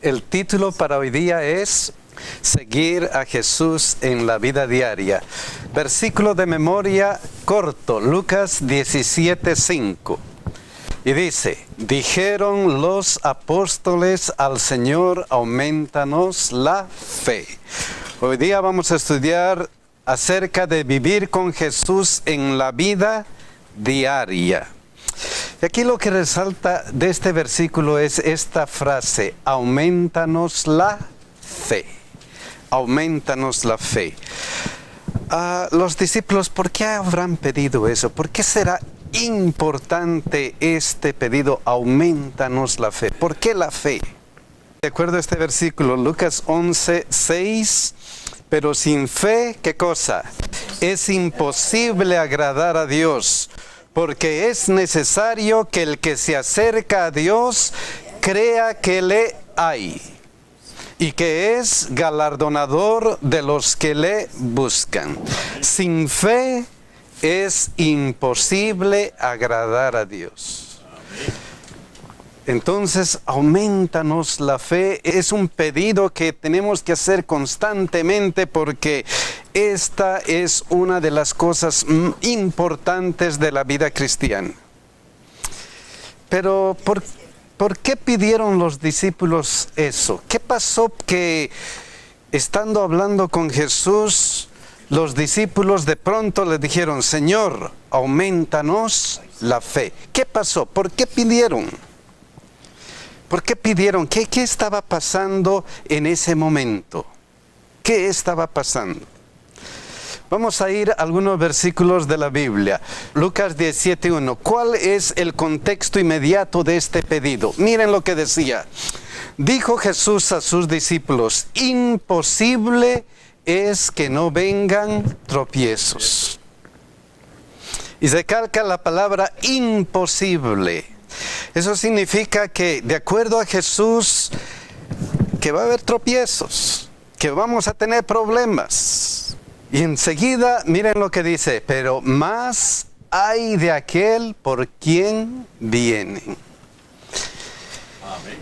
El título para hoy día es Seguir a Jesús en la vida diaria. Versículo de memoria corto, Lucas 17:5. Y dice, dijeron los apóstoles al Señor, aumentanos la fe. Hoy día vamos a estudiar acerca de vivir con Jesús en la vida diaria. Y aquí lo que resalta de este versículo es esta frase, aumentanos la fe. Aumentanos la fe. Los discípulos, ¿por qué habrán pedido eso? ¿Por qué será importante este pedido, aumentanos la fe? ¿Por qué la fe? De acuerdo a este versículo, Lucas 11:6, pero sin fe, ¿qué cosa? Es imposible agradar a Dios, porque es necesario que el que se acerca a Dios crea que le hay y que es galardonador de los que le buscan. Sin fe es imposible agradar a Dios. Entonces, aumentanos la fe. Es un pedido que tenemos que hacer constantemente porque esta es una de las cosas importantes de la vida cristiana. Pero, ¿por qué pidieron los discípulos eso? ¿Qué pasó que, estando hablando con Jesús, los discípulos de pronto le dijeron, Señor, aumentanos la fe? ¿Qué pasó? ¿Por qué pidieron? ¿Por qué pidieron? ¿Qué estaba pasando en ese momento? ¿Qué estaba pasando? Vamos a ir a algunos versículos de la Biblia. Lucas 17:1. ¿Cuál es el contexto inmediato de este pedido? Miren lo que decía. Dijo Jesús a sus discípulos, imposible es que no vengan tropiezos. Y se calca la palabra imposible. Eso significa que, de acuerdo a Jesús, que va a haber tropiezos, que vamos a tener problemas. Y enseguida, miren lo que dice, pero más hay de aquel por quien vienen. Amén.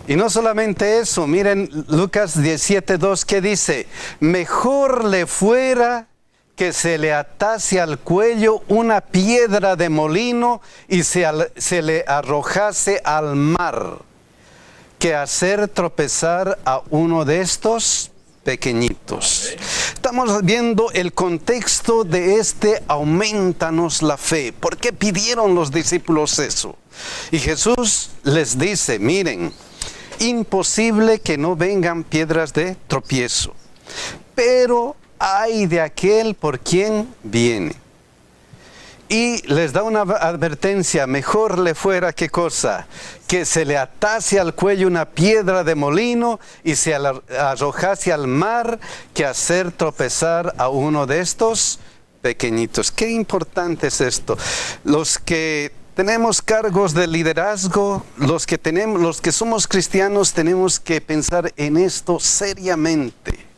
Y no solamente eso, miren Lucas 17:2 que dice, mejor le fuera que se le atase al cuello una piedra de molino y se le arrojase al mar, que hacer tropezar a uno de estos pequeñitos. Estamos viendo el contexto de este aumentanos la fe. ¿Por qué pidieron los discípulos eso? Y Jesús les dice, miren, imposible que no vengan piedras de tropiezo, pero hay de aquel por quien viene. Y les da una advertencia, mejor le fuera, ¿qué cosa? Que se le atase al cuello una piedra de molino y se arrojase al mar, que hacer tropezar a uno de estos pequeñitos. Qué importante es esto. Los que tenemos cargos de liderazgo, los que somos cristianos, tenemos que pensar en esto seriamente.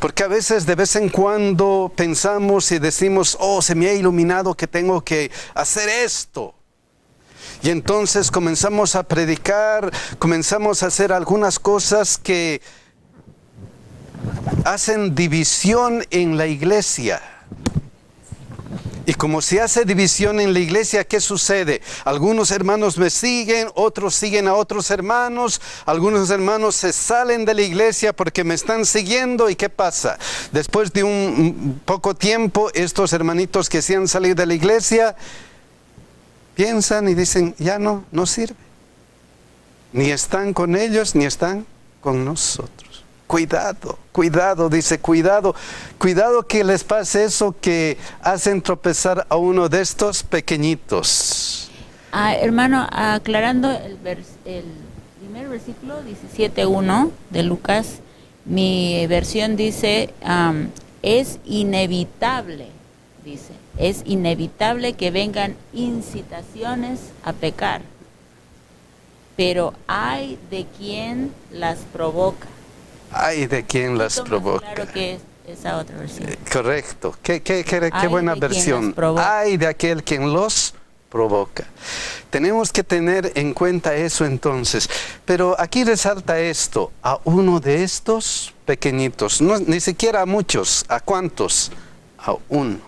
Porque a veces, de vez en cuando, pensamos y decimos, oh, se me ha iluminado que tengo que hacer esto. Y entonces comenzamos a predicar, comenzamos a hacer algunas cosas que hacen división en la iglesia. Y como se hace división en la iglesia, ¿qué sucede? Algunos hermanos me siguen, otros siguen a otros hermanos, algunos hermanos se salen de la iglesia porque me están siguiendo, ¿y qué pasa? Después de un poco tiempo, estos hermanitos que se han salido de la iglesia, piensan y dicen, ya no sirve. Ni están con ellos, ni están con nosotros. Cuidado, dice, cuidado que les pase eso que hacen tropezar a uno de estos pequeñitos. Hermano, aclarando el primer versículo, 17:1 de Lucas, mi versión dice, es inevitable que vengan incitaciones a pecar, pero hay de quien las provoca. Ay de quien las provoca. Claro que es esa otra versión. Correcto. Qué buena versión. Ay de aquel quien los provoca. Tenemos que tener en cuenta eso entonces. Pero aquí resalta esto, a uno de estos pequeñitos, no, ni siquiera a muchos, ¿a cuántos? A uno.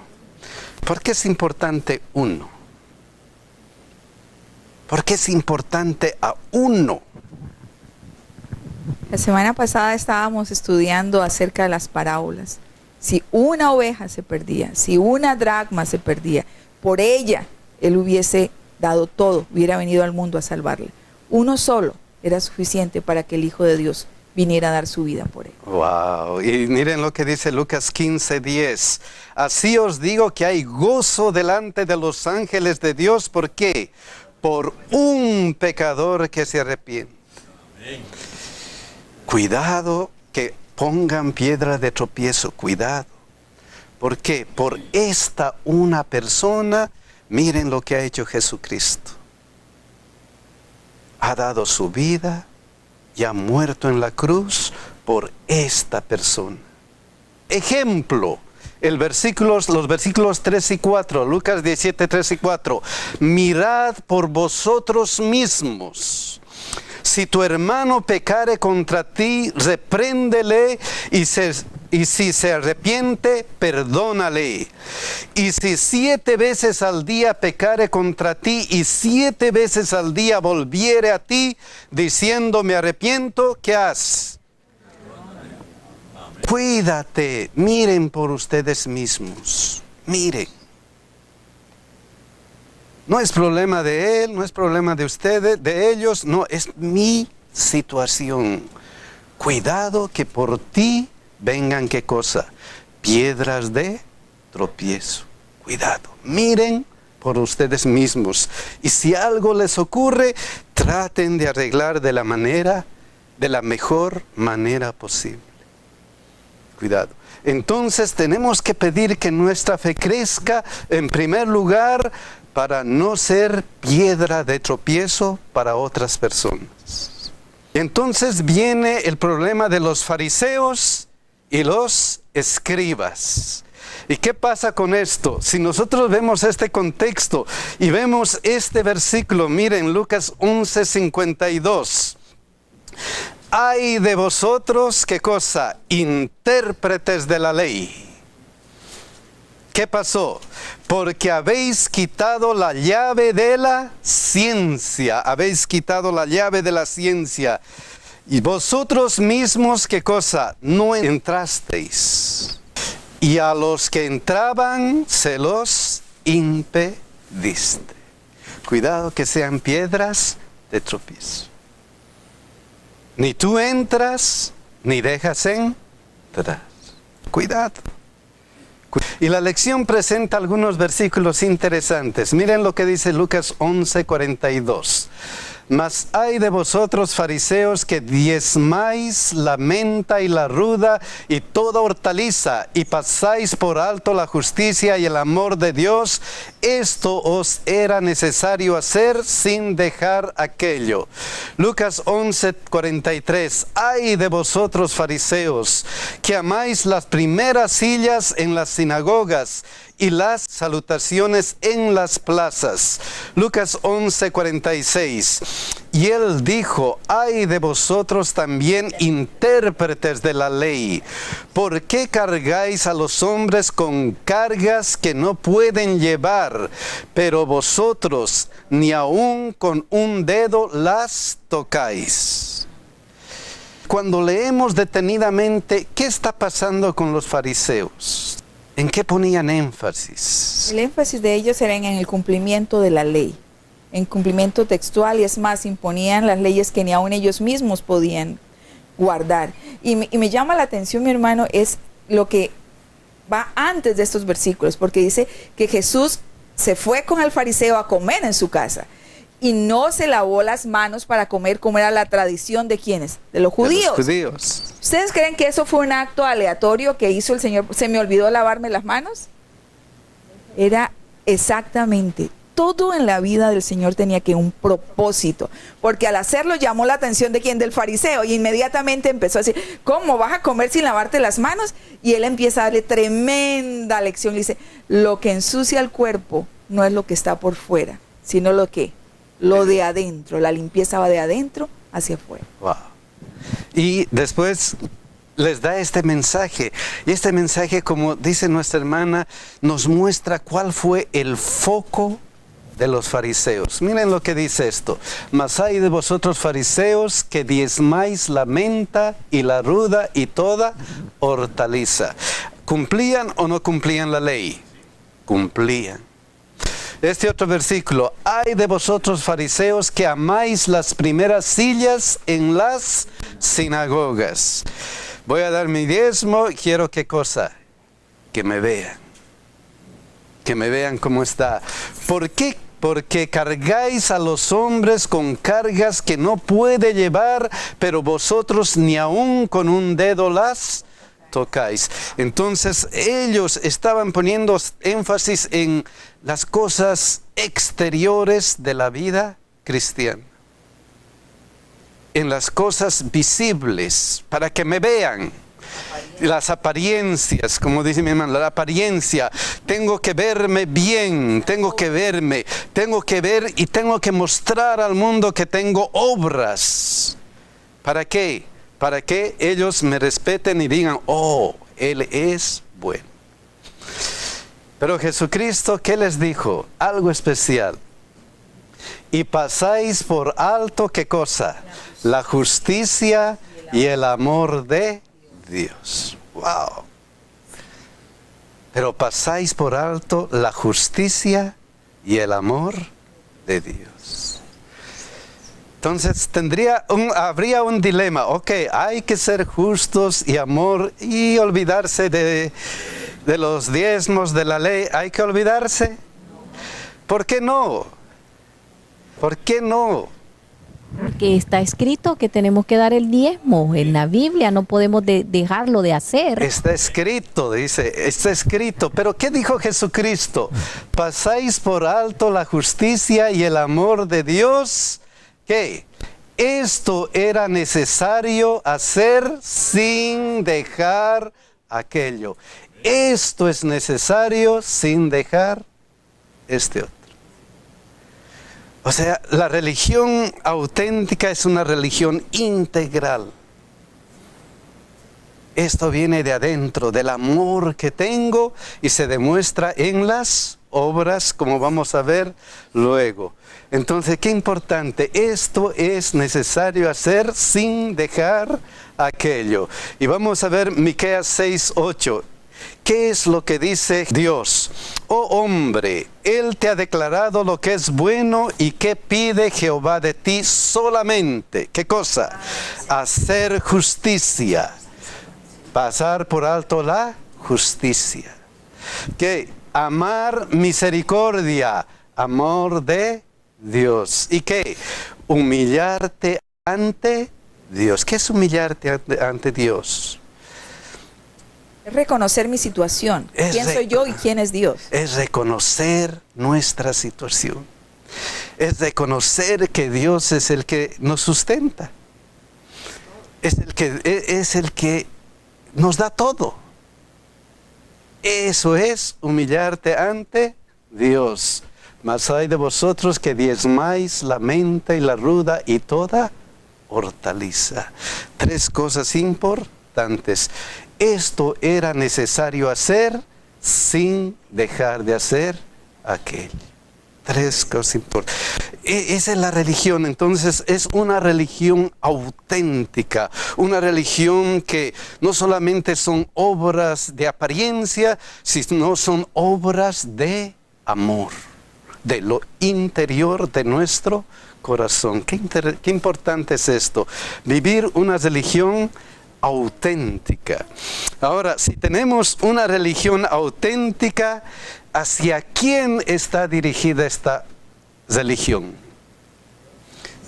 ¿Por qué es importante uno? ¿Por qué es importante a uno? La semana pasada estábamos estudiando acerca de las parábolas. Si una oveja se perdía, si una dracma se perdía, por ella Él hubiese dado todo, hubiera venido al mundo a salvarle. Uno solo era suficiente para que el Hijo de Dios viniera a dar su vida por él. Wow, y miren lo que dice Lucas 15:10. Así os digo que hay gozo delante de los ángeles de Dios. ¿Por qué? Por un pecador que se arrepiente. Amén. Cuidado que pongan piedra de tropiezo, cuidado. ¿Por qué? Por esta una persona, miren lo que ha hecho Jesucristo. Ha dado su vida y ha muerto en la cruz por esta persona. Ejemplo, los versículos 3 y 4, Lucas 17, 3 y 4. Mirad por vosotros mismos. Si tu hermano pecare contra ti, repréndele, y si se arrepiente, perdónale. Y si 7 veces al día pecare contra ti, y 7 veces al día volviere a ti, diciendo me arrepiento, ¿qué haces? Cuídate, miren por ustedes mismos, miren. No es problema de él, no es problema de ustedes, de ellos, no, es mi situación. Cuidado que por ti vengan, ¿qué cosa? Piedras de tropiezo. Cuidado, miren por ustedes mismos. Y si algo les ocurre, traten de arreglar de la mejor manera posible. Cuidado. Entonces tenemos que pedir que nuestra fe crezca en primer lugar para no ser piedra de tropiezo para otras personas. Entonces viene el problema de los fariseos y los escribas. ¿Y qué pasa con esto? Si nosotros vemos este contexto y vemos este versículo, miren Lucas 11:52. Ay de vosotros, ¿qué cosa? Intérpretes de la ley. ¿Qué pasó? Porque habéis quitado la llave de la ciencia. Habéis quitado la llave de la ciencia. Y vosotros mismos, ¿qué cosa? No entrasteis. Y a los que entraban, se los impediste. Cuidado que sean piedras de tropiezo. Ni tú entras, ni dejas entrar. Cuidado. Y la lección presenta algunos versículos interesantes. Miren lo que dice Lucas 11:42. Mas ay de vosotros, fariseos, que diezmáis la menta y la ruda y toda hortaliza, y pasáis por alto la justicia y el amor de Dios. Esto os era necesario hacer sin dejar aquello. Lucas 11:43. Ay de vosotros, fariseos, que amáis las primeras sillas en las sinagogas y las salutaciones en las plazas. Lucas 11:46. Y él dijo, ay de vosotros también, intérpretes de la ley, ¿por qué cargáis a los hombres con cargas que no pueden llevar? Pero vosotros ni aun con un dedo las tocáis. Cuando leemos detenidamente, ¿qué está pasando con los fariseos? ¿En qué ponían énfasis? El énfasis de ellos era en el cumplimiento de la ley, en cumplimiento textual, y es más, imponían las leyes que ni aun ellos mismos podían guardar. Y me llama la atención, mi hermano, es lo que va antes de estos versículos, porque dice que Jesús se fue con el fariseo a comer en su casa y no se lavó las manos para comer como era la tradición de ¿quiénes? De los judíos. De los judíos. ¿Ustedes creen que eso fue un acto aleatorio que hizo el Señor? ¿Se me olvidó lavarme las manos? Era exactamente. Todo en la vida del Señor tenía que un propósito, porque al hacerlo llamó la atención de quién, del fariseo, y inmediatamente empezó a decir, ¿cómo vas a comer sin lavarte las manos? Y él empieza a darle tremenda lección, le dice, lo que ensucia el cuerpo no es lo que está por fuera, sino lo de adentro. La limpieza va de adentro hacia afuera. Wow. Y después les da este mensaje. Y este mensaje, como dice nuestra hermana, nos muestra cuál fue el foco de los fariseos. Miren lo que dice esto. Mas hay de vosotros fariseos que diezmáis la menta y la ruda y toda hortaliza. ¿Cumplían o no cumplían la ley? Cumplían. Este otro versículo, hay de vosotros fariseos que amáis las primeras sillas en las sinagogas. Voy a dar mi diezmo, quiero ¿qué cosa? Que me vean. Que me vean cómo está. ¿Por qué? Porque cargáis a los hombres con cargas que no puede llevar, pero vosotros ni aun con un dedo las tocáis. Entonces ellos estaban poniendo énfasis en las cosas exteriores de la vida cristiana, en las cosas visibles, para que me vean. Las apariencias, como dice mi hermano, la apariencia. Tengo que verme bien, tengo que ver y tengo que mostrar al mundo que tengo obras. ¿Para qué? Para que ellos me respeten y digan, oh, Él es bueno. Pero Jesucristo, ¿qué les dijo? Algo especial. Y pasáis por alto, ¿qué cosa? La justicia y el amor de Dios. Wow. Pero pasáis por alto la justicia y el amor de Dios. Entonces habría un dilema. Ok, hay que ser justos y amor y olvidarse de los diezmos de la ley. ¿Hay que olvidarse? ¿Por qué no? ¿Por qué no? Porque está escrito que tenemos que dar el diezmo. En la Biblia no podemos dejarlo de hacer. Está escrito, dice, está escrito. Pero ¿qué dijo Jesucristo? Pasáis por alto la justicia y el amor de Dios. ¿Qué? Esto era necesario hacer sin dejar aquello. Esto es necesario sin dejar este otro. O sea, la religión auténtica es una religión integral. Esto viene de adentro, del amor que tengo y se demuestra en las obras, como vamos a ver luego. Entonces, qué importante, esto es necesario hacer sin dejar aquello. Y vamos a ver Miqueas 6:8. ¿Qué es lo que dice Dios? Oh hombre, Él te ha declarado lo que es bueno y qué pide Jehová de ti solamente. ¿Qué cosa? Hacer justicia. Pasar por alto la justicia. ¿Qué? Amar misericordia. Amor de Dios. ¿Y qué? Humillarte ante Dios. ¿Qué es humillarte ante Dios? Es reconocer mi situación. ¿Quién soy yo y quién es Dios? Es reconocer nuestra situación. Es reconocer que Dios es el que nos sustenta. Es el que nos da todo. Eso es humillarte ante Dios. Mas hay de vosotros que diezmáis la menta y la ruda y toda hortaliza. 3 cosas importantes. Esto era necesario hacer sin dejar de hacer aquello. 3 cosas importantes. Esa es la religión. Entonces es una religión auténtica, una religión que no solamente son obras de apariencia, sino son obras de amor, de lo interior de nuestro corazón. Qué importante es esto, vivir una religión auténtica. Ahora, si tenemos una religión auténtica, ¿hacia quién está dirigida esta religión?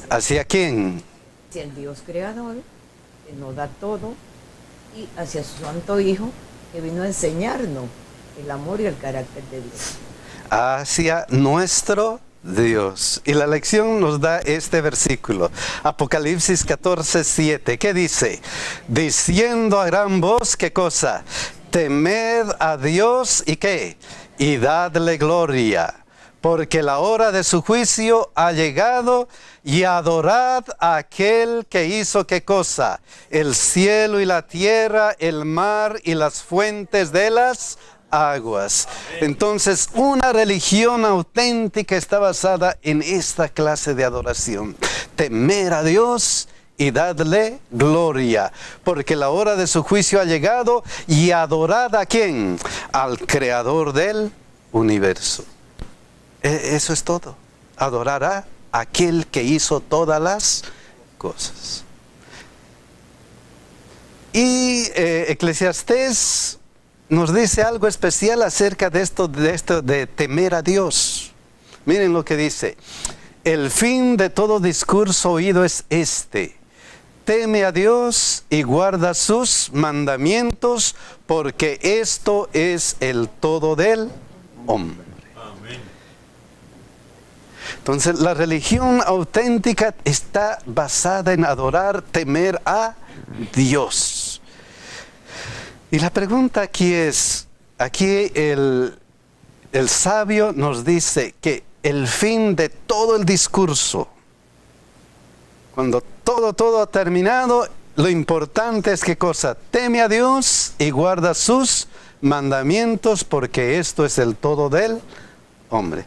¿Hacia quién? Hacia el Dios creador, que nos da todo, y hacia su santo Hijo, que vino a enseñarnos el amor y el carácter de Dios. Hacia nuestro Dios. Y la lección nos da este versículo, Apocalipsis 14:7. ¿Qué dice? Diciendo a gran voz, ¿qué cosa? Temed a Dios y ¿qué? Y dadle gloria, porque la hora de su juicio ha llegado, y adorad a aquel que hizo ¿qué cosa? El cielo y la tierra, el mar y las fuentes de las aguas. Entonces, una religión auténtica está basada en esta clase de adoración. Temer a Dios y dadle gloria, porque la hora de su juicio ha llegado, y adorad ¿a quién? Al creador del universo. Eso es todo. Adorar a aquel que hizo todas las cosas. Y Eclesiastés nos dice algo especial acerca de esto de temer a Dios. Miren lo que dice: el fin de todo discurso oído es este: teme a Dios y guarda sus mandamientos, porque esto es el todo del hombre. Entonces, la religión auténtica está basada en adorar, temer a Dios. Y la pregunta aquí es, el sabio nos dice que el fin de todo el discurso, cuando todo ha terminado, lo importante es ¿qué cosa? Teme a Dios y guarda sus mandamientos, porque esto es el todo del hombre.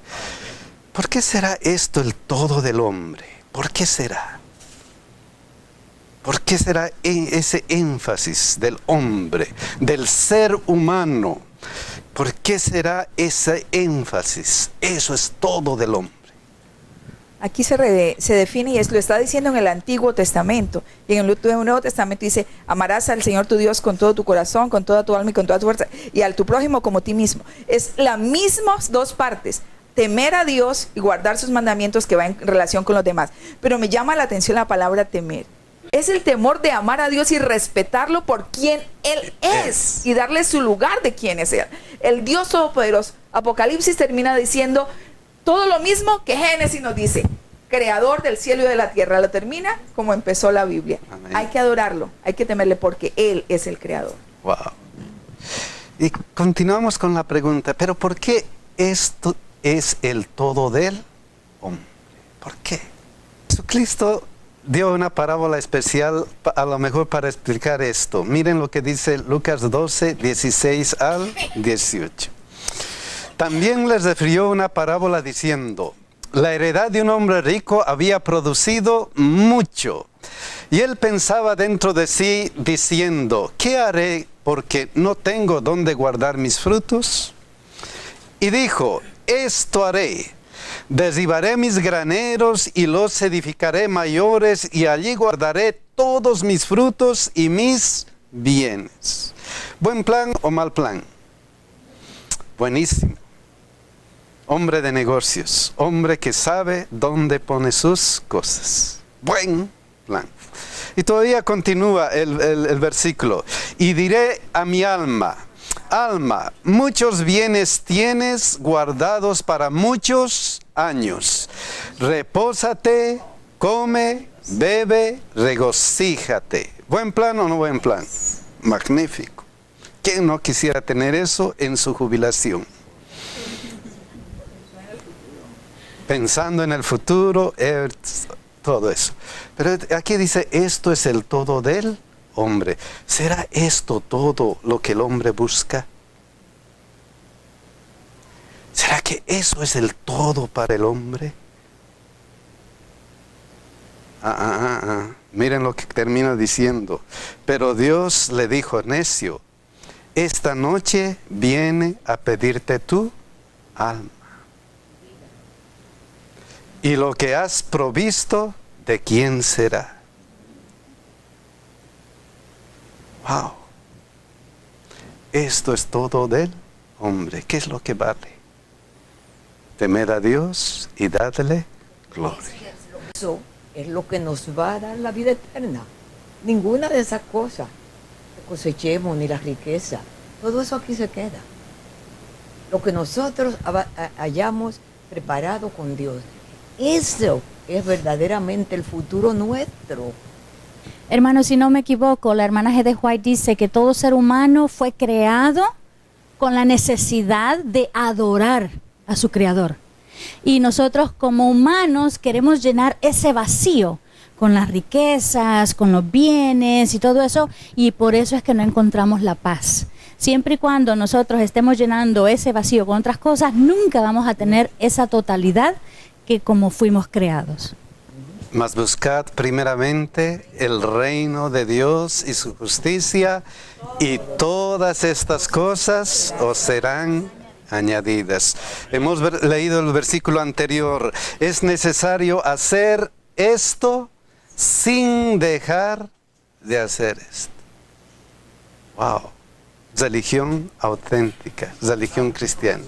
¿Por qué será esto el todo del hombre? ¿Por qué será? ¿Por qué será ese énfasis del hombre, del ser humano? ¿Por qué será ese énfasis? Eso es todo del hombre. Aquí se define, y lo está diciendo en el Antiguo Testamento. Y en el Nuevo Testamento dice: amarás al Señor tu Dios con todo tu corazón, con toda tu alma y con toda tu fuerza, y al tu prójimo como a ti mismo. Es las mismas dos partes: temer a Dios y guardar sus mandamientos, que va en relación con los demás. Pero me llama la atención la palabra temer. Es el temor de amar a Dios y respetarlo por quien Él es, y darle su lugar de quien es Él. El Dios Todopoderoso. Apocalipsis termina diciendo todo lo mismo que Génesis nos dice: creador del cielo y de la tierra. Lo termina como empezó la Biblia. Amén. Hay que adorarlo, hay que temerle, porque Él es el creador. Wow. Y continuamos con la pregunta: ¿pero por qué esto es el todo del hombre? ¿Por qué? Jesucristo dio una parábola especial, a lo mejor para explicar esto. Miren lo que dice Lucas 12, 16 al 18. También les refirió una parábola diciendo: la heredad de un hombre rico había producido mucho, y él pensaba dentro de sí diciendo: ¿qué haré, porque no tengo dónde guardar mis frutos? Y dijo: esto haré: derribaré mis graneros y los edificaré mayores, y allí guardaré todos mis frutos y mis bienes. ¿Buen plan o mal plan? Buenísimo. Hombre de negocios, hombre que sabe dónde pone sus cosas. Buen plan. Y todavía continúa el versículo: y diré a mi alma: alma, muchos bienes tienes guardados para muchos años. Repósate, come, bebe, regocíjate. ¿Buen plan o no buen plan? Magnífico. ¿Quién no quisiera tener eso en su jubilación? Pensando en el futuro, todo eso. Pero aquí dice: esto es el todo del hombre. ¿Será esto todo lo que el hombre busca? ¿Será que eso es el todo para el hombre? Miren lo que termina diciendo: pero Dios le dijo: necio, esta noche viene a pedirte tu alma. Y lo que has provisto, ¿de quién será? Wow. Esto es todo del hombre. ¿Qué es lo que vale? Temer a Dios y darle gloria. Eso es lo que nos va a dar la vida eterna. Ninguna de esas cosas que cosechemos, ni la riqueza, todo eso aquí se queda. Lo que nosotros hayamos preparado con Dios, eso es verdaderamente el futuro nuestro. Hermano, si no me equivoco, la hermana G. de White dice que todo ser humano fue creado con la necesidad de adorar a su creador. Y nosotros como humanos queremos llenar ese vacío con las riquezas, con los bienes y todo eso, y por eso es que no encontramos la paz. Siempre y cuando nosotros estemos llenando ese vacío con otras cosas, nunca vamos a tener esa totalidad que como fuimos creados. Mas buscad primeramente el reino de Dios y su justicia, y todas estas cosas os serán añadidas. Hemos leído el versículo anterior. Es necesario hacer esto sin dejar de hacer esto. Wow. Religión auténtica, religión cristiana.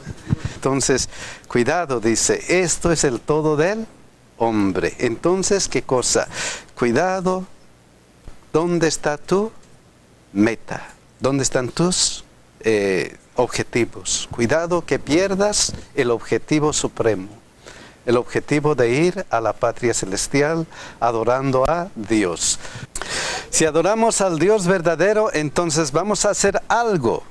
Entonces, cuidado, dice, esto es el todo del hombre. Entonces, ¿qué cosa? Cuidado, ¿dónde está tu meta? ¿Dónde están tus objetivos? Cuidado que pierdas el objetivo supremo, el objetivo de ir a la patria celestial adorando a Dios. Si adoramos al Dios verdadero, entonces vamos a hacer algo.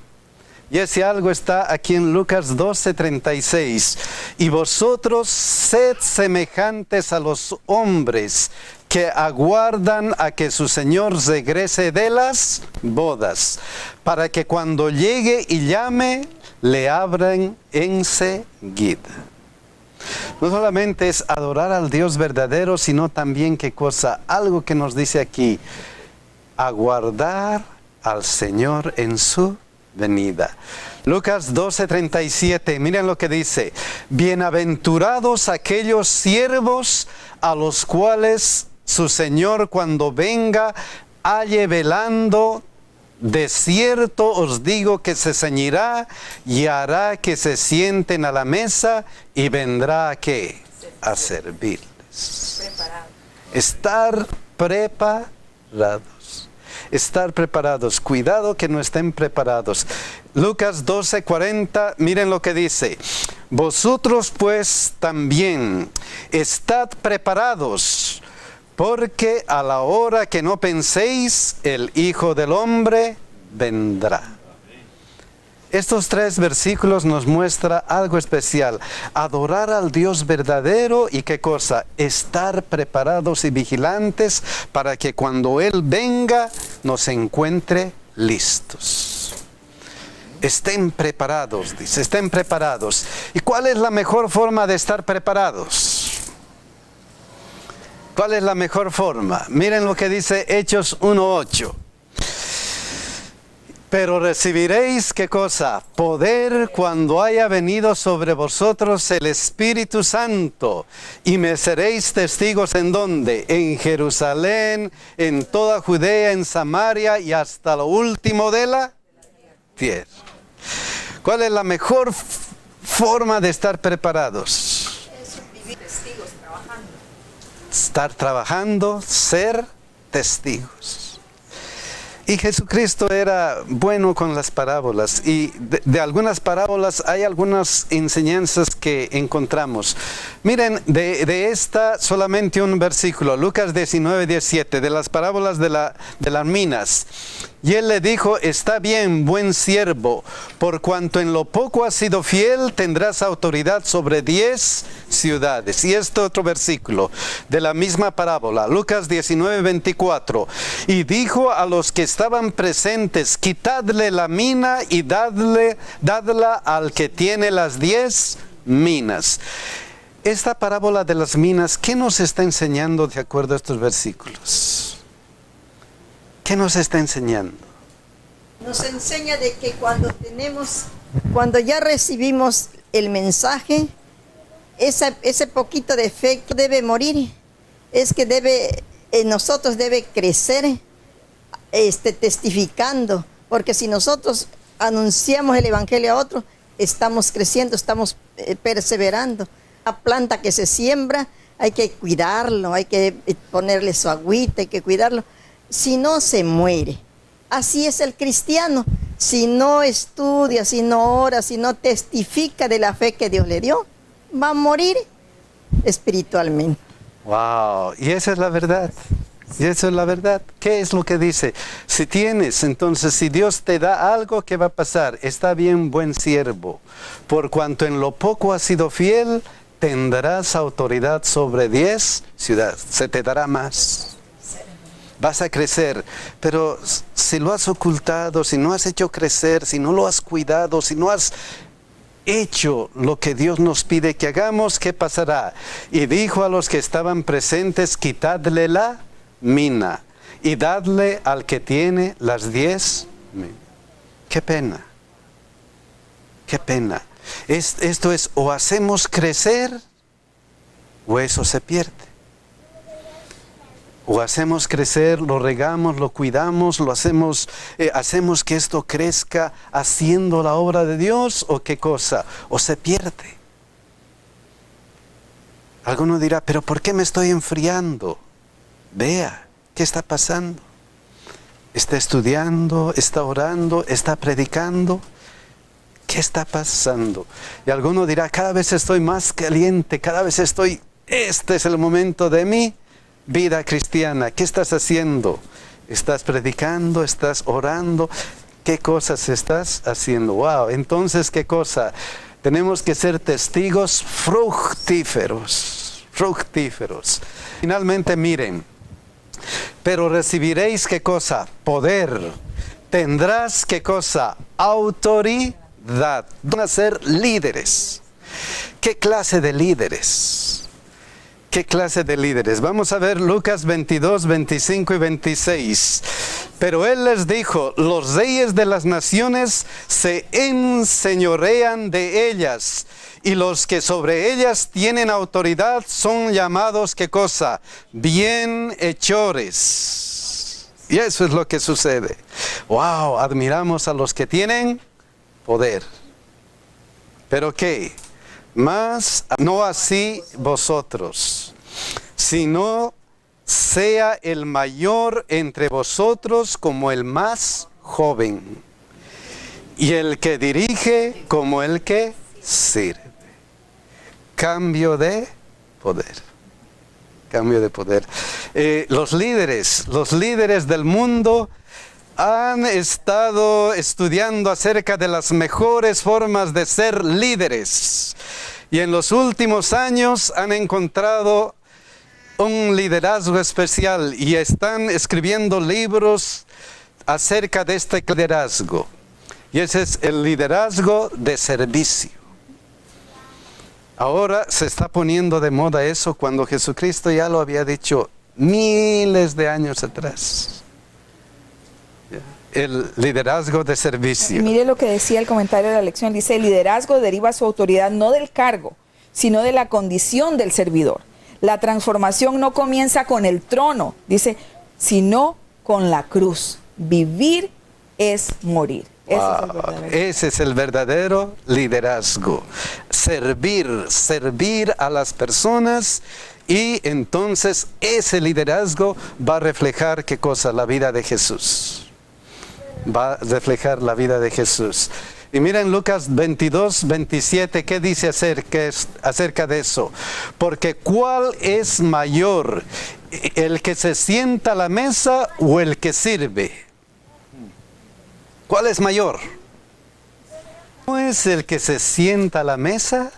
Y ese algo está aquí en Lucas 12:36. Y vosotros sed semejantes a los hombres que aguardan a que su Señor regrese de las bodas, para que cuando llegue y llame, le abran enseguida. No solamente es adorar al Dios verdadero, sino también, ¿qué cosa? Algo que nos dice aquí, aguardar al Señor en su venida. Lucas 12:37, miren lo que dice: bienaventurados aquellos siervos a los cuales su Señor cuando venga halle velando. De cierto os digo que se ceñirá y hará que se sienten a la mesa y vendrá ¿a qué? A servirles. Estar preparados. Estar preparados. Cuidado que no estén preparados. Lucas 12:40, miren lo que dice. Vosotros pues también estad preparados, porque a la hora que no penséis, el Hijo del Hombre vendrá. Estos 3 versículos nos muestran algo especial. Adorar al Dios verdadero y ¿qué cosa? Estar preparados y vigilantes para que cuando Él venga nos encuentre listos. Estén preparados, dice, estén preparados. ¿Y cuál es la mejor forma de estar preparados? ¿Cuál es la mejor forma? Miren lo que dice Hechos 1:8. Pero recibiréis, ¿qué cosa? Poder cuando haya venido sobre vosotros el Espíritu Santo. Y me seréis testigos ¿en dónde? En Jerusalén, en toda Judea, en Samaria y hasta lo último de la tierra. ¿Cuál es la mejor forma de estar preparados? Estar trabajando, ser testigos. Y Jesucristo era bueno con las parábolas, y de algunas parábolas hay algunas enseñanzas que encontramos. Miren, de esta solamente un versículo, Lucas 19:17, de las parábolas de las minas. Y él le dijo: está bien, buen siervo, por cuanto en lo poco has sido fiel, tendrás autoridad sobre 10 ciudades. Y este otro versículo de la misma parábola, Lucas 19:24. Y dijo a los que estaban presentes: quitadle la mina y dadla al que tiene las 10 minas. Esta parábola de las minas, ¿qué nos está enseñando de acuerdo a estos versículos? ¿Qué nos está enseñando? Nos enseña de que cuando ya recibimos el mensaje, ese poquito de fe que debe morir, es que en nosotros debe crecer, testificando, porque si nosotros anunciamos el evangelio a otros, estamos creciendo, estamos perseverando. La planta que se siembra, hay que cuidarlo, hay que ponerle su agüita, hay que cuidarlo. Si no, se muere. Así es el cristiano. Si no estudia, si no ora, si no testifica de la fe que Dios le dio, va a morir espiritualmente. Wow, y esa es la verdad. Y eso es la verdad. ¿Qué es lo que dice? Si tienes, entonces, si Dios te da algo, ¿qué va a pasar? Está bien, buen siervo. Por cuanto en lo poco has sido fiel, tendrás autoridad sobre 10 ciudades, se te dará más. Vas a crecer, pero si lo has ocultado, si no has hecho crecer, si no lo has cuidado, si no has hecho lo que Dios nos pide que hagamos, ¿qué pasará? Y dijo a los que estaban presentes, quitadle la mina y dadle al que tiene las 10 minas. Qué pena, qué pena. Esto es, o hacemos crecer o eso se pierde. O hacemos crecer, lo regamos, lo cuidamos, lo hacemos que esto crezca haciendo la obra de Dios, o qué cosa, o se pierde. Alguno dirá, pero ¿por qué me estoy enfriando? Vea, ¿qué está pasando? ¿Está estudiando? ¿Está orando? ¿Está predicando? ¿Qué está pasando? Y alguno dirá, cada vez estoy más caliente, cada vez este es el momento de mi vida cristiana. ¿Qué estás haciendo? ¿Estás predicando? ¿Estás orando? ¿Qué cosas estás haciendo? Wow, entonces, ¿qué cosa? Tenemos que ser testigos fructíferos. Finalmente, miren, pero recibiréis, ¿qué cosa? Poder. Tendrás, ¿qué cosa? Autoridad. Van a ser líderes. ¿Qué clase de líderes? ¿Qué clase de líderes? Vamos a ver Lucas 22, 25 y 26. Pero él les dijo, los reyes de las naciones se enseñorean de ellas, y los que sobre ellas tienen autoridad son llamados, ¿qué cosa? Bienhechores. Y eso es lo que sucede. Wow, admiramos a los que tienen poder. ¿Pero qué? Mas no así vosotros, sino sea el mayor entre vosotros como el más joven, y el que dirige como el que sirve. Cambio de poder. Cambio de poder. Los líderes del mundo han estado estudiando acerca de las mejores formas de ser líderes. Y en los últimos años han encontrado un liderazgo especial y están escribiendo libros acerca de este liderazgo. Y ese es el liderazgo de servicio. Ahora se está poniendo de moda eso cuando Jesucristo ya lo había dicho miles de años atrás. El liderazgo de servicio. Mire lo que decía el comentario de la lección. Dice, el liderazgo deriva su autoridad no del cargo, sino de la condición del servidor. La transformación no comienza con el trono, dice, sino con la cruz. Vivir es morir. Ese es el verdadero liderazgo. Servir a las personas, y entonces ese liderazgo va a reflejar, ¿qué cosa? La vida de Jesús. Va a reflejar la vida de Jesús. Y miren Lucas 22, 27, ¿qué dice acerca de eso? Porque ¿cuál es mayor? ¿El que se sienta a la mesa o el que sirve? ¿Cuál es mayor? ¿No es el que se sienta a la mesa?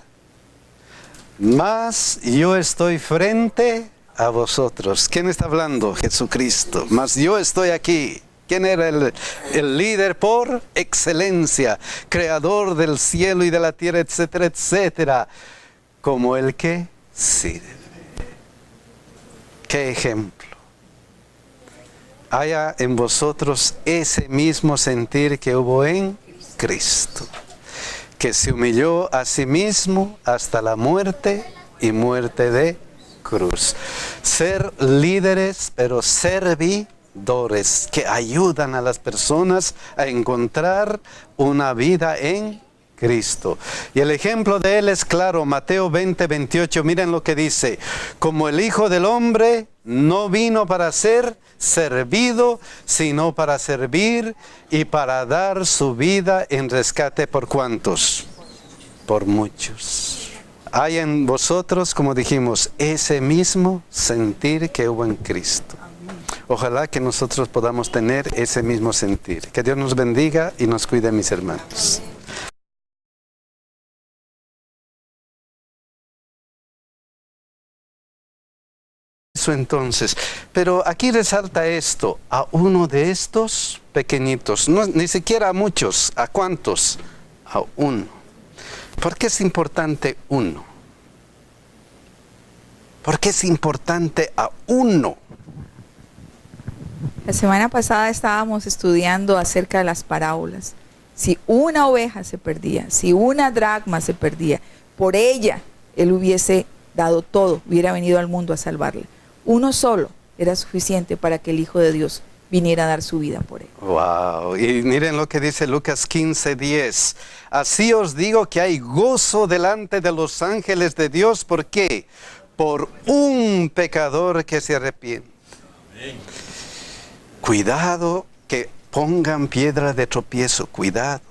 Mas yo estoy frente a vosotros. ¿Quién está hablando? Jesucristo. Mas yo estoy aquí. ¿Quién era el líder por excelencia? Creador del cielo y de la tierra, etcétera, etcétera. Como el que sirve. ¿Qué ejemplo? Haya en vosotros ese mismo sentir que hubo en Cristo, que se humilló a sí mismo hasta la muerte y muerte de cruz. Ser líderes, pero servidores, que ayudan a las personas a encontrar una vida en Cristo. Y el ejemplo de él es claro, Mateo 20, 28, miren lo que dice, como el Hijo del Hombre no vino para ser servido, sino para servir y para dar su vida en rescate por ¿cuántos? Por muchos. Hay en vosotros, como dijimos, ese mismo sentir que hubo en Cristo. Ojalá que nosotros podamos tener ese mismo sentir. Que Dios nos bendiga y nos cuide, mis hermanos. eso entonces. Pero aquí resalta esto, a uno de estos pequeñitos, no, ni siquiera a muchos, ¿a cuántos? A uno. ¿Por qué es importante uno? ¿Por qué es importante a uno? La semana pasada estábamos estudiando acerca de las parábolas. Si una oveja se perdía, si una dracma se perdía, por ella Él hubiese dado todo, hubiera venido al mundo a salvarla. Uno solo era suficiente para que el Hijo de Dios viniera a dar su vida por él. Wow, y miren lo que dice Lucas 15:10. Así os digo que hay gozo delante de los ángeles de Dios. ¿Por qué? Por un pecador que se arrepiente. Cuidado que pongan piedra de tropiezo, cuidado.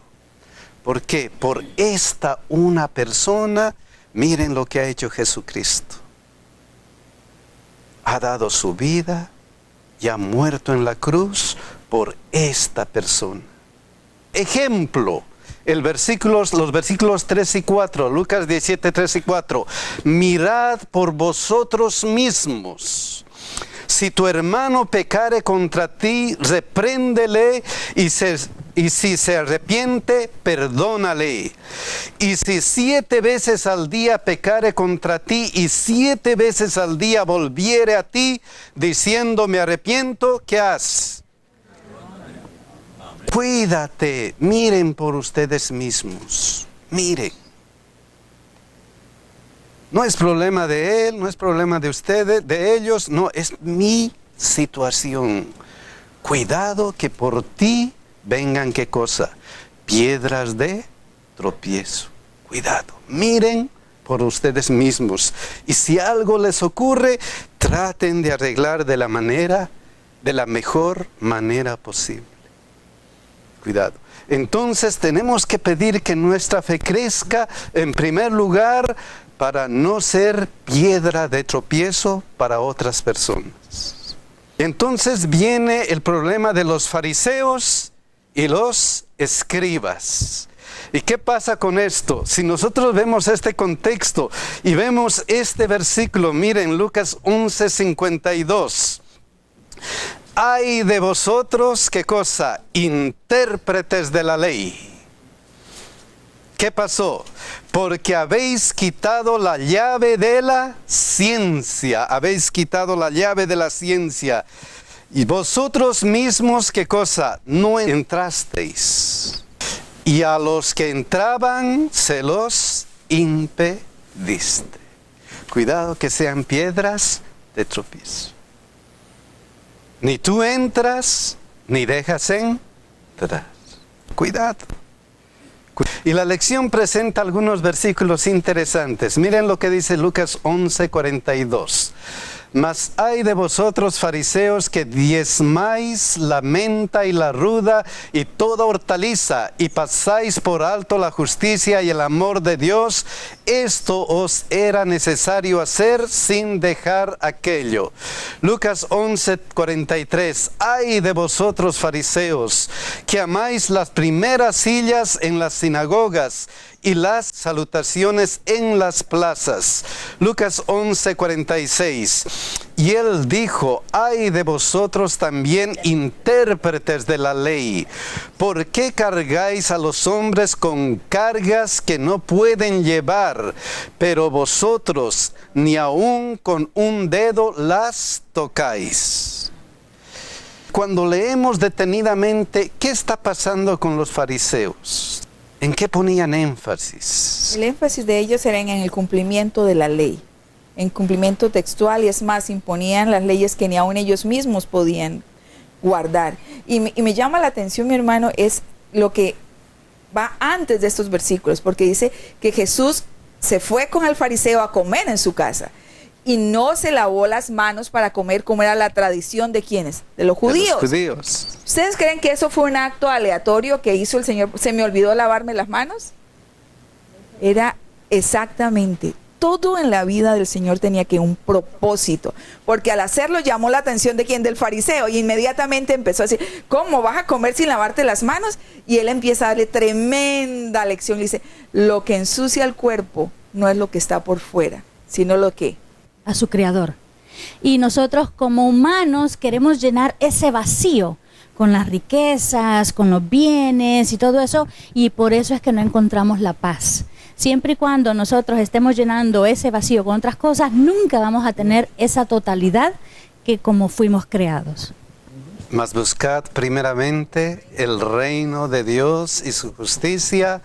¿Por qué? Por esta una persona, miren lo que ha hecho Jesucristo. Ha dado su vida y ha muerto en la cruz por esta persona. Ejemplo, los versículos 3 y 4, Lucas 17, 3 y 4. Mirad por vosotros mismos. Si tu hermano pecare contra ti, repréndele, y si se arrepiente, perdónale. Y si 7 veces al día pecare contra ti, y 7 veces al día volviere a ti, diciendo me arrepiento, ¿qué haces? Cuídate, miren por ustedes mismos, miren. No es problema de él, no es problema de ustedes, de ellos, no, es mi situación. Cuidado que por ti vengan, ¿qué cosa? Piedras de tropiezo. Cuidado, miren por ustedes mismos. Y si algo les ocurre, traten de arreglar de la mejor manera posible. Cuidado. Entonces tenemos que pedir que nuestra fe crezca en primer lugar para no ser piedra de tropiezo para otras personas. Entonces viene el problema de los fariseos y los escribas. ¿Y qué pasa con esto? Si nosotros vemos este contexto y vemos este versículo, miren Lucas 11:52. Ay de vosotros, ¿qué cosa? Intérpretes de la ley. ¿Qué pasó? Porque habéis quitado la llave de la ciencia. Habéis quitado la llave de la ciencia. Y vosotros mismos, ¿qué cosa? No entrasteis. Y a los que entraban, se los impediste. Cuidado que sean piedras de tropiezo. Ni tú entras, ni dejas entrar. Cuidado. Y la lección presenta algunos versículos interesantes. Miren lo que dice Lucas 11:42. Mas ay de vosotros, fariseos, que diezmáis la menta y la ruda y toda hortaliza, y pasáis por alto la justicia y el amor de Dios. Esto os era necesario hacer sin dejar aquello. Lucas 11:43. Ay de vosotros, fariseos, que amáis las primeras sillas en las sinagogas y las salutaciones en las plazas. Lucas 11:46. Y él dijo, ay de vosotros también, intérpretes de la ley, ¿por qué cargáis a los hombres con cargas que no pueden llevar? Pero vosotros ni aun con un dedo las tocáis. Cuando leemos detenidamente, ¿qué está pasando con los fariseos? ¿En qué ponían énfasis? El énfasis de ellos era en el cumplimiento de la ley, en cumplimiento textual, y es más, imponían las leyes que ni aun ellos mismos podían guardar. Y me llama la atención, mi hermano, es lo que va antes de estos versículos, porque dice que Jesús se fue con el fariseo a comer en su casa y no se lavó las manos para comer como era la tradición de ¿quiénes? De los judíos. De los judíos. ¿Ustedes creen que eso fue un acto aleatorio que hizo el Señor? ¿Se me olvidó lavarme las manos? Era exactamente, todo en la vida del Señor tenía que un propósito, porque al hacerlo llamó la atención de quién, del fariseo, y inmediatamente empezó a decir, ¿cómo vas a comer sin lavarte las manos? Y él empieza a darle tremenda lección, le dice, lo que ensucia el cuerpo no es lo que está por fuera, sino lo que a su creador. Y nosotros como humanos queremos llenar ese vacío con las riquezas, con los bienes y todo eso, y por eso es que no encontramos la paz. Siempre y cuando nosotros estemos llenando ese vacío con otras cosas, nunca vamos a tener esa totalidad que como fuimos creados. Mas buscad primeramente el reino de Dios y su justicia,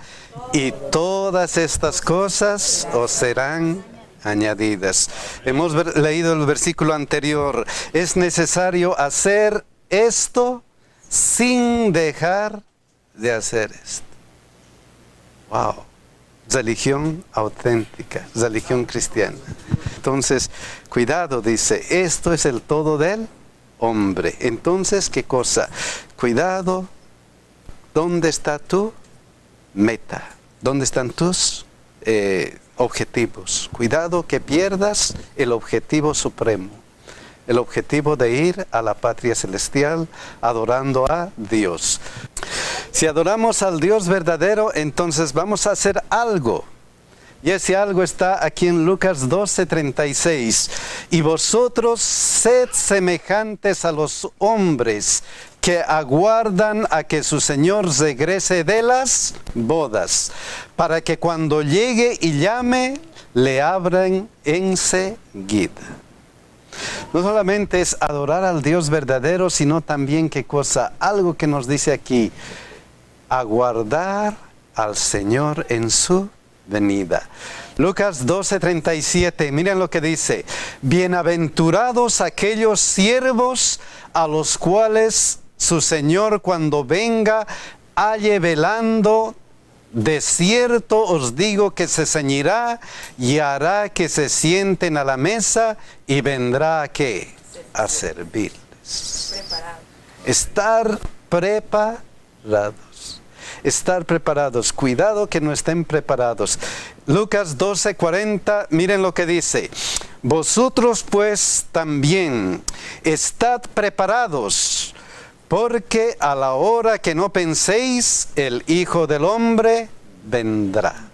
y todas estas cosas os serán añadidas. Hemos leído el versículo anterior. Es necesario hacer esto sin dejar de hacer esto. Wow. Religión auténtica, religión cristiana. Entonces, cuidado, dice, esto es el todo del hombre. Entonces, ¿qué cosa? Cuidado, ¿dónde está tu meta? ¿Dónde están tus objetivos? Cuidado que pierdas el objetivo supremo, el objetivo de ir a la patria celestial adorando a Dios. Si adoramos al Dios verdadero, entonces vamos a hacer algo. Y ese algo está aquí en Lucas 12:36. Y vosotros sed semejantes a los hombres que aguardan a que su Señor regrese de las bodas, para que cuando llegue y llame, le abran enseguida. No solamente es adorar al Dios verdadero, sino también, ¿qué cosa? Algo que nos dice aquí: aguardar al Señor en su venida. Lucas 12:37, miren lo que dice: bienaventurados aquellos siervos a los cuales su Señor cuando venga halle velando. De cierto os digo que se ceñirá y hará que se sienten a la mesa y vendrá ¿a qué? A servirles. Estar preparados. Estar preparados. Cuidado que no estén preparados. Lucas 12:40, miren lo que dice: vosotros pues también estad preparados, porque a la hora que no penséis, el Hijo del Hombre vendrá.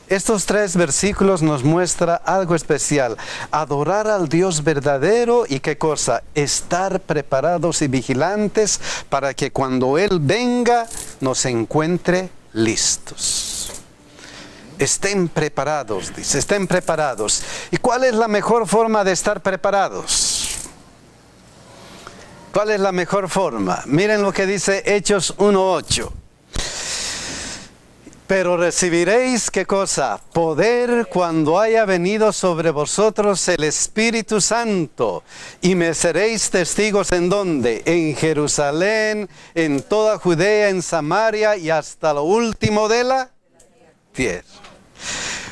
Estos 3 versículos nos muestran algo especial: adorar al Dios verdadero y ¿qué cosa? Estar preparados y vigilantes para que cuando Él venga nos encuentre listos. Estén preparados, dice, estén preparados. ¿Y cuál es la mejor forma de estar preparados? ¿Cuál es la mejor forma? Miren lo que dice Hechos 1:8. Pero recibiréis, ¿qué cosa? Poder cuando haya venido sobre vosotros el Espíritu Santo, y me seréis testigos ¿en dónde? En Jerusalén, en toda Judea, en Samaria y hasta lo último de la tierra.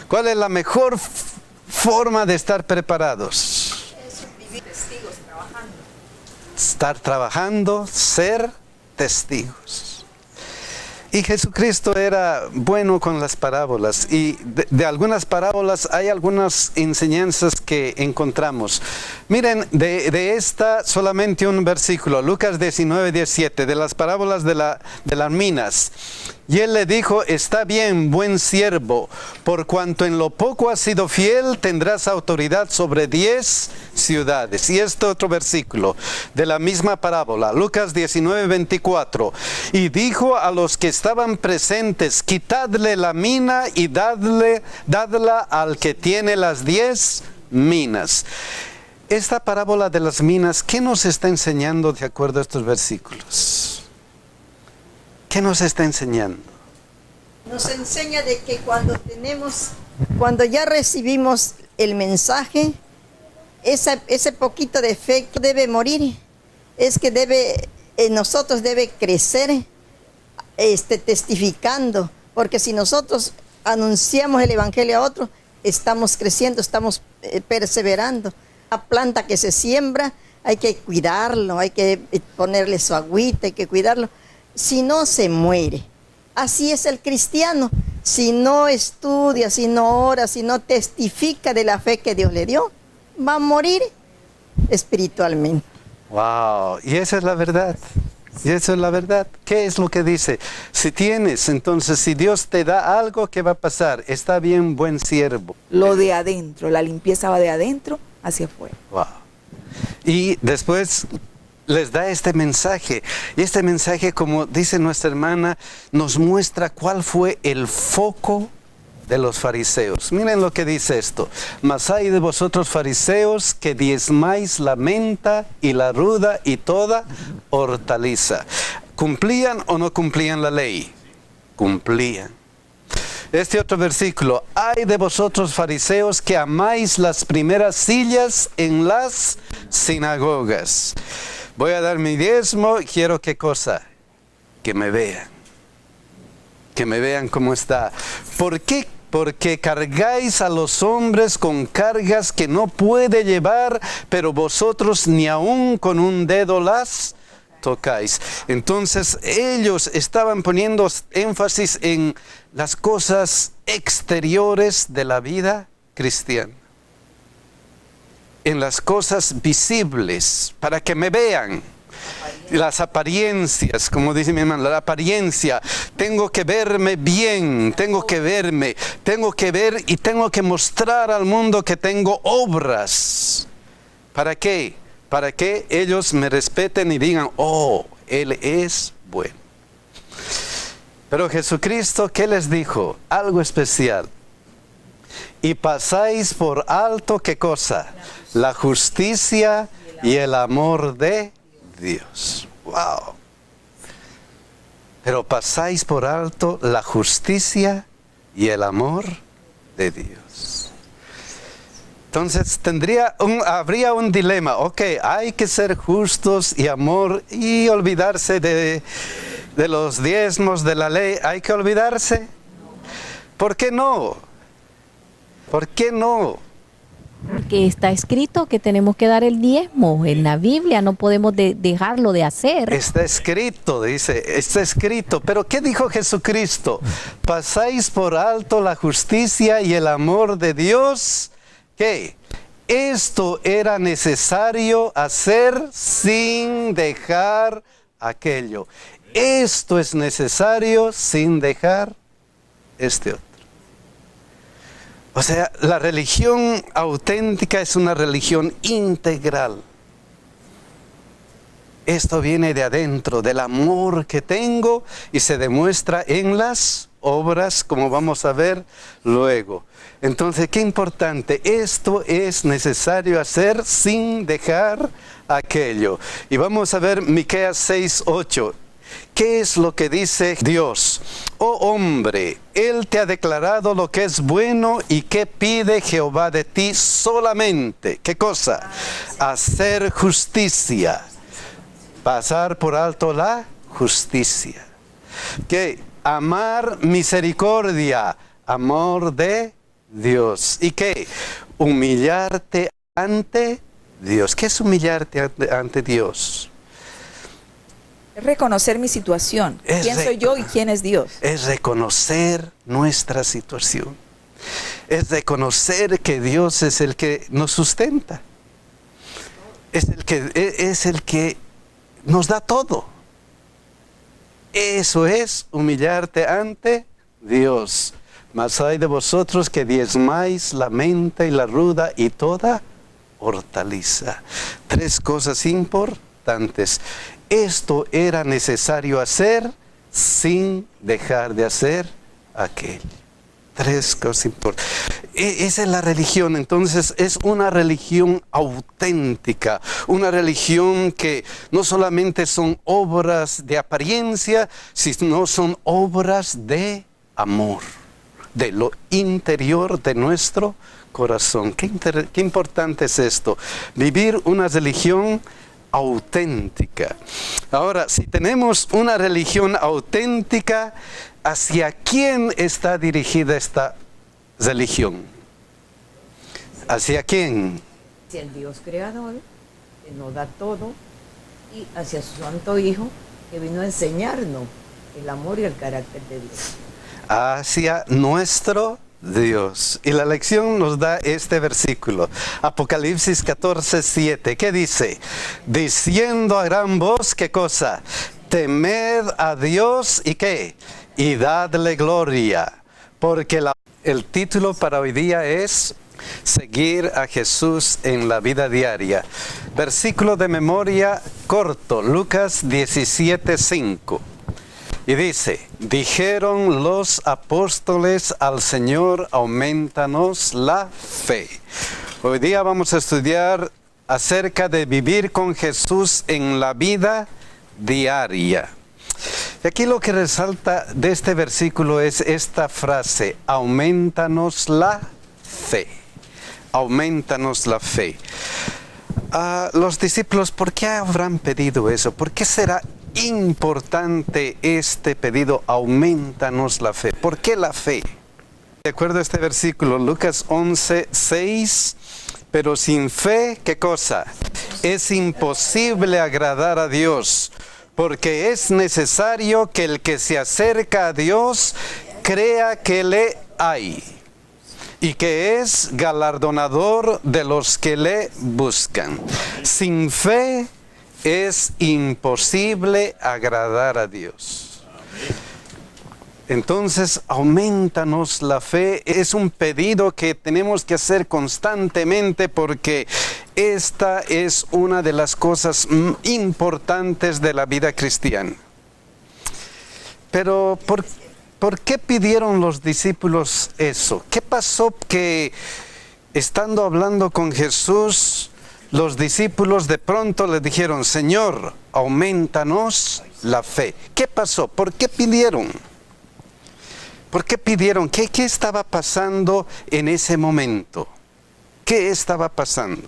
¿Cuál es la mejor forma de estar preparados? Estar trabajando, ser testigos. Y Jesucristo era bueno con las parábolas, y de algunas parábolas hay algunas enseñanzas que encontramos. Miren, de esta solamente un versículo, Lucas 19:17, de las parábolas de las minas. Y él le dijo: está bien, buen siervo, por cuanto en lo poco has sido fiel, tendrás autoridad sobre 10 ciudades. Y este otro versículo de la misma parábola, Lucas 19:24. Y dijo a los que estaban presentes: quitadle la mina y dadla al que tiene las 10 minas. Esta parábola de las minas, ¿qué nos está enseñando de acuerdo a estos versículos? ¿Qué nos está enseñando? Nos enseña de que cuando ya recibimos el mensaje, ese poquito de fe debe morir. Es que nosotros debe crecer testificando, porque si nosotros anunciamos el evangelio a otros, estamos creciendo, estamos perseverando. La planta que se siembra hay que cuidarlo, hay que ponerle su agüita, hay que cuidarlo. Si no, se muere. Así es el cristiano. Si no estudia, si no ora, si no testifica de la fe que Dios le dio, va a morir espiritualmente. Wow, y esa es la verdad. Y eso es la verdad. ¿Qué es lo que dice? Si tienes, entonces si Dios te da algo, ¿qué va a pasar? Está bien, buen siervo. Lo de adentro, la limpieza va de adentro hacia afuera. Wow. Y después les da este mensaje. Y este mensaje, como dice nuestra hermana, nos muestra cuál fue el foco de los fariseos. Miren lo que dice esto. Mas hay de vosotros fariseos que diezmáis la menta y la ruda y toda hortaliza. ¿Cumplían o no cumplían la ley? Cumplían. Este otro versículo. Hay de vosotros fariseos que amáis las primeras sillas en las sinagogas. Voy a dar mi diezmo. Quiero, ¿qué cosa? Que me vean. Que me vean cómo está. ¿Por qué? Porque cargáis a los hombres con cargas que no puede llevar, pero vosotros ni aun con un dedo las tocáis. Entonces ellos estaban poniendo énfasis en las cosas exteriores de la vida cristiana. En las cosas visibles, para que me vean. Las apariencias, como dice mi hermano, la apariencia. Tengo que verme bien, tengo que ver y tengo que mostrar al mundo que tengo obras. ¿Para qué? Para que ellos me respeten y digan, oh, Él es bueno. Pero Jesucristo, ¿qué les dijo? Algo especial. Y pasáis por alto, ¿qué cosa? La justicia y el amor de Dios. Wow. Pero pasáis por alto la justicia y el amor de Dios. Entonces habría un dilema. Ok, hay que ser justos y amor y olvidarse de los diezmos de la ley. ¿Hay que olvidarse? ¿Por qué no? ¿Por qué no? Porque está escrito que tenemos que dar el diezmo. En la Biblia no podemos dejarlo de hacer. Está escrito, dice, está escrito. Pero ¿qué dijo Jesucristo? Pasáis por alto la justicia y el amor de Dios. ¿Qué? Esto era necesario hacer sin dejar aquello. Esto es necesario sin dejar este otro. O sea, la religión auténtica es una religión integral. Esto viene de adentro, del amor que tengo y se demuestra en las obras, como vamos a ver luego. Entonces, qué importante, esto es necesario hacer sin dejar aquello. Y vamos a ver Miqueas 6:8. ¿Qué es lo que dice Dios? Oh hombre, Él te ha declarado lo que es bueno y qué pide Jehová de ti solamente. ¿Qué cosa? Hacer justicia. Pasar por alto la justicia. ¿Qué? Amar misericordia. Amor de Dios. ¿Y qué? Humillarte ante Dios. ¿Qué es humillarte ante Dios? Reconocer mi situación. ¿Quién soy yo y quién es Dios? Es reconocer nuestra situación. Es reconocer que Dios es el que nos sustenta. Es el que nos da todo. Eso es humillarte ante Dios. Mas hay de vosotros que diezmáis la menta y la ruda y toda hortaliza. 3 cosas importantes. Esto era necesario hacer sin dejar de hacer aquello. 3 cosas importantes. Esa es la religión. Entonces es una religión auténtica, una religión que no solamente son obras de apariencia, sino son obras de amor, de lo interior de nuestro corazón. Qué importante es esto, vivir una religión auténtica. Ahora, si tenemos una religión auténtica, ¿hacia quién está dirigida esta religión? ¿Hacia quién? Hacia el Dios creador, que nos da todo, y hacia su Santo Hijo, que vino a enseñarnos el amor y el carácter de Dios. Hacia nuestro Dios. Y la lección nos da este versículo, Apocalipsis 14:7. ¿Qué dice? Diciendo a gran voz, ¿qué cosa? Temed a Dios y ¿qué? Y dadle gloria. Porque el título para hoy día es seguir a Jesús en la vida diaria. Versículo de memoria corto, Lucas 17:5. Y dice, dijeron los apóstoles al Señor, aumentanos la fe. Hoy día vamos a estudiar acerca de vivir con Jesús en la vida diaria. Y aquí lo que resalta de este versículo es esta frase, aumentanos la fe. Aumentanos la fe. Los discípulos, ¿por qué habrán pedido eso? ¿Por qué será importante este pedido, aumentanos la fe? ¿Por qué la fe? De acuerdo a este versículo, Lucas 11:6, pero sin fe, ¿qué cosa? Es imposible agradar a Dios, porque es necesario que el que se acerca a Dios crea que le hay y que es galardonador de los que le buscan. Sin fe es imposible agradar a Dios. Entonces, aumentanos la fe. Es un pedido que tenemos que hacer constantemente porque esta es una de las cosas importantes de la vida cristiana. Pero, ¿por qué pidieron los discípulos eso? ¿Qué pasó que, estando hablando con Jesús, los discípulos de pronto le dijeron, Señor, aumentanos la fe? ¿Qué pasó? ¿Por qué pidieron? ¿Por qué pidieron? ¿Qué estaba pasando en ese momento? ¿Qué estaba pasando?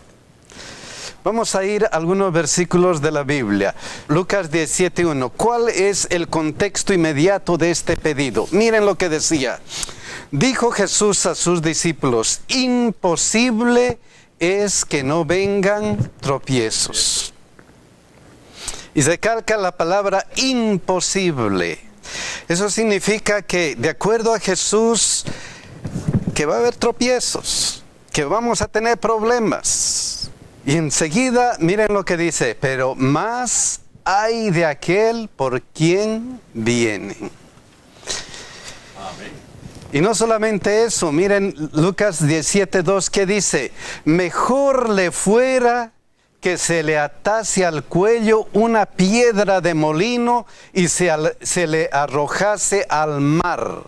Vamos a ir a algunos versículos de la Biblia. Lucas 17:1. ¿Cuál es el contexto inmediato de este pedido? Miren lo que decía. Dijo Jesús a sus discípulos, imposible es que no vengan tropiezos. Y se calca la palabra imposible. Eso significa que, de acuerdo a Jesús, que va a haber tropiezos, que vamos a tener problemas. Y enseguida, miren lo que dice, pero más hay de aquel por quien vienen. Y no solamente eso, miren Lucas 17:2 que dice, mejor le fuera que se le atase al cuello una piedra de molino y se le arrojase al mar,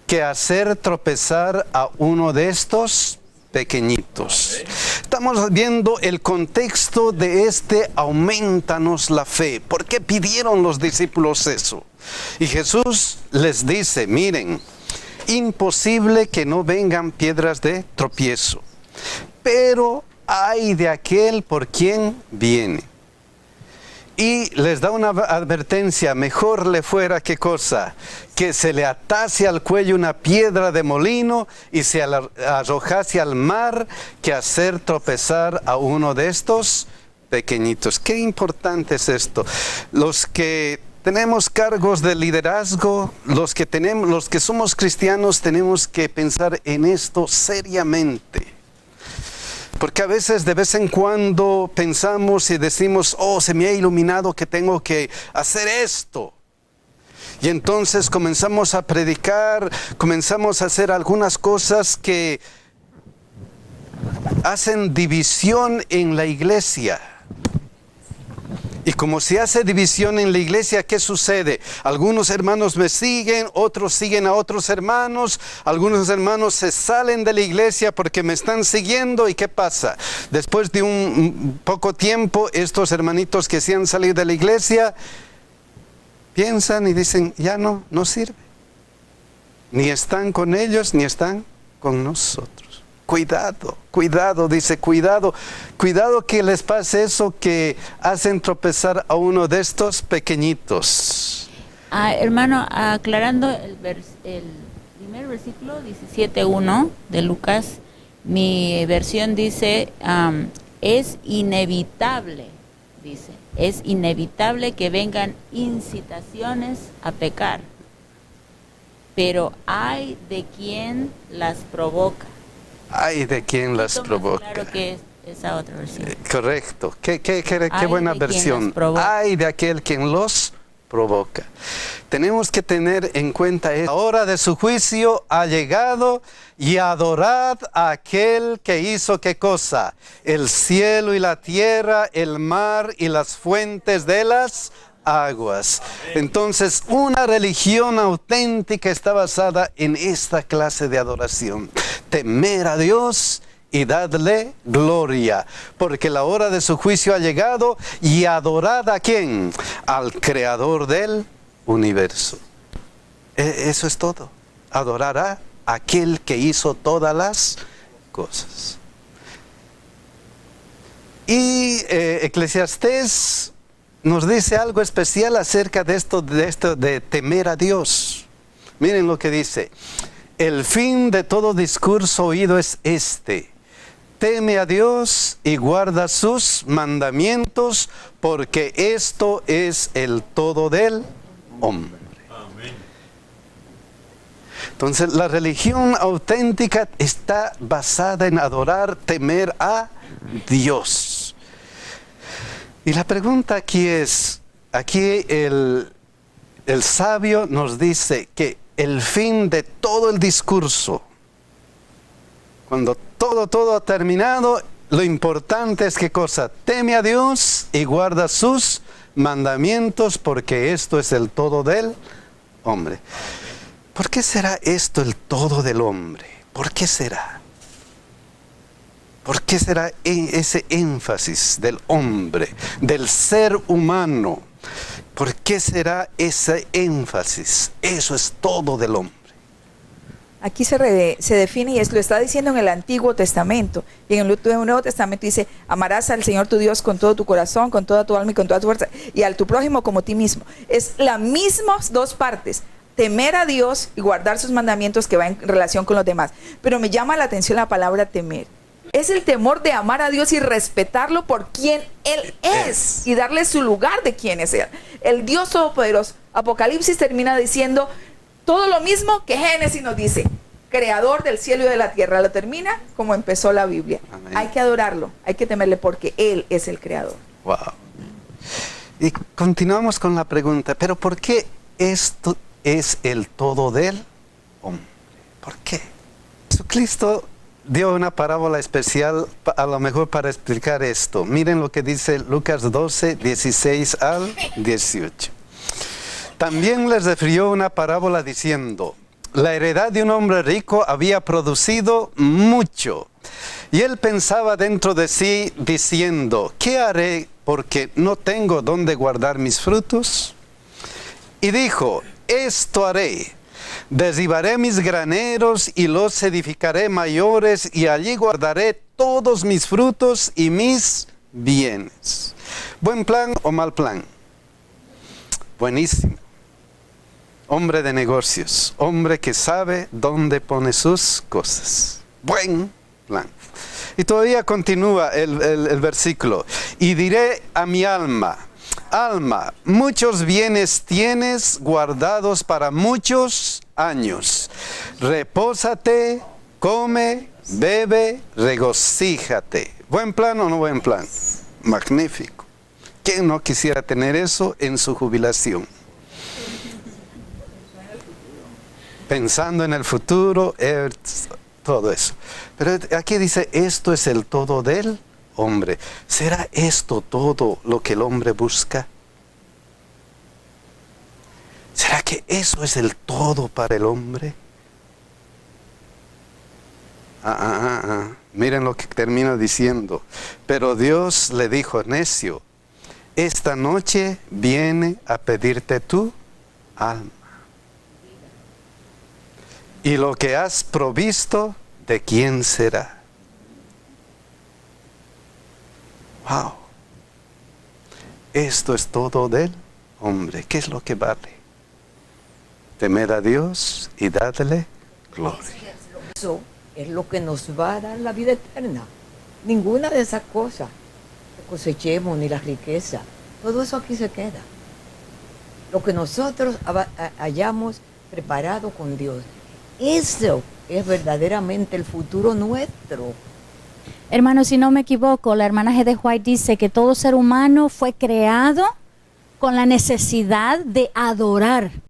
que hacer tropezar a uno de estos pequeñitos. Estamos viendo el contexto de este aumentanos la fe. ¿Por qué pidieron los discípulos eso? Y Jesús les dice, miren, imposible que no vengan piedras de tropiezo, pero hay de aquel por quien viene. Y les da una advertencia, mejor le fuera, ¿qué cosa? Que se le atase al cuello una piedra de molino y se arrojase al mar, que hacer tropezar a uno de estos pequeñitos. Qué importante es esto. Los que tenemos cargos de liderazgo, los que somos cristianos, tenemos que pensar en esto seriamente. Porque a veces, de vez en cuando, pensamos y decimos, oh, se me ha iluminado que tengo que hacer esto. Y entonces comenzamos a predicar, comenzamos a hacer algunas cosas que hacen división en la iglesia. Y como se hace división en la iglesia, ¿qué sucede? Algunos hermanos me siguen, otros siguen a otros hermanos, algunos hermanos se salen de la iglesia porque me están siguiendo. ¿Y qué pasa? Después de un poco tiempo, estos hermanitos que se han salido de la iglesia, piensan y dicen, ya no sirve. Ni están con ellos, ni están con nosotros. Cuidado, dice, cuidado que les pase eso, que hacen tropezar a uno de estos pequeñitos. Hermano, aclarando el primer versículo, 17:1 de Lucas, mi versión dice, es inevitable, dice, es inevitable que vengan incitaciones a pecar, pero hay de quien las provoca. Ay de quien las provoca. Claro que es esa otra versión. Correcto. Qué buena versión. Ay de aquel quien los provoca. Tenemos que tener en cuenta esto. La hora de su juicio ha llegado y adorad a aquel que hizo ¿qué cosa? El cielo y la tierra, el mar y las fuentes de las aguas. Entonces, una religión auténtica está basada en esta clase de adoración. Temer a Dios y dadle gloria, porque la hora de su juicio ha llegado, y adorad ¿a quién? Al creador del universo. Eso es todo. Adorar a aquel que hizo todas las cosas. Y Eclesiastés nos dice algo especial acerca de esto de temer a Dios. Miren lo que dice: el fin de todo discurso oído es este: teme a Dios y guarda sus mandamientos, porque esto es el todo del hombre. Amén. Entonces, la religión auténtica está basada en adorar, temer a Dios. Y la pregunta aquí es, aquí el sabio nos dice que el fin de todo el discurso, cuando todo ha terminado, lo importante es ¿qué cosa? Teme a Dios y guarda sus mandamientos, porque esto es el todo del hombre. ¿Por qué será esto el todo del hombre? ¿Por qué será? ¿Por qué será ese énfasis del hombre, del ser humano? ¿Por qué será ese énfasis? Eso es todo del hombre. Aquí se define, y lo está diciendo en el Antiguo Testamento, y en el Nuevo Testamento dice: amarás al Señor tu Dios con todo tu corazón, con toda tu alma y con toda tu fuerza, y al tu prójimo como a ti mismo. Es las mismas dos partes: temer a Dios y guardar sus mandamientos, que va en relación con los demás. Pero me llama la atención la palabra temer. Es el temor de amar a Dios y respetarlo por quien Él es, y darle su lugar de quién es Él. El Dios Todopoderoso. Apocalipsis termina diciendo todo lo mismo que Génesis nos dice: creador del cielo y de la tierra. Lo termina como empezó la Biblia. Amén. Hay que adorarlo, hay que temerle, porque Él es el creador. Wow. Y continuamos con la pregunta: ¿pero por qué esto es el todo del hombre? ¿Por qué? Jesucristo dio una parábola especial, a lo mejor para explicar esto. Miren lo que dice Lucas 12, 16 al 18. También les refirió una parábola diciendo: la heredad de un hombre rico había producido mucho, y él pensaba dentro de sí diciendo: ¿qué haré, porque no tengo dónde guardar mis frutos? Y dijo: esto haré: derribaré mis graneros y los edificaré mayores, y allí guardaré todos mis frutos y mis bienes. ¿Buen plan o mal plan? Buenísimo. Hombre de negocios, hombre que sabe dónde pone sus cosas. Buen plan. Y todavía continúa el versículo: y diré a mi alma: alma, muchos bienes tienes guardados para muchos años. Repósate, come, bebe, regocíjate. ¿Buen plan o no buen plan? Magnífico. ¿Quién no quisiera tener eso en su jubilación? Pensando en el futuro, todo eso. Pero aquí dice: esto es el todo del hombre. ¿Será esto todo lo que el hombre busca? ¿Será que eso es el todo para el hombre? Miren lo que termina diciendo: pero Dios le dijo: necio, esta noche viene a pedirte tu alma. Y lo que has provisto, ¿de quién será? Wow. Esto es todo del hombre. ¿Qué es lo que vale? Temer a Dios y darle gloria. Eso es lo que nos va a dar la vida eterna. Ninguna de esas cosas que cosechemos, ni la riqueza, todo eso aquí se queda. Lo que nosotros hayamos preparado con Dios, eso es verdaderamente el futuro nuestro. Hermano, si no me equivoco, la hermana G. de White dice que todo ser humano fue creado con la necesidad de adorar.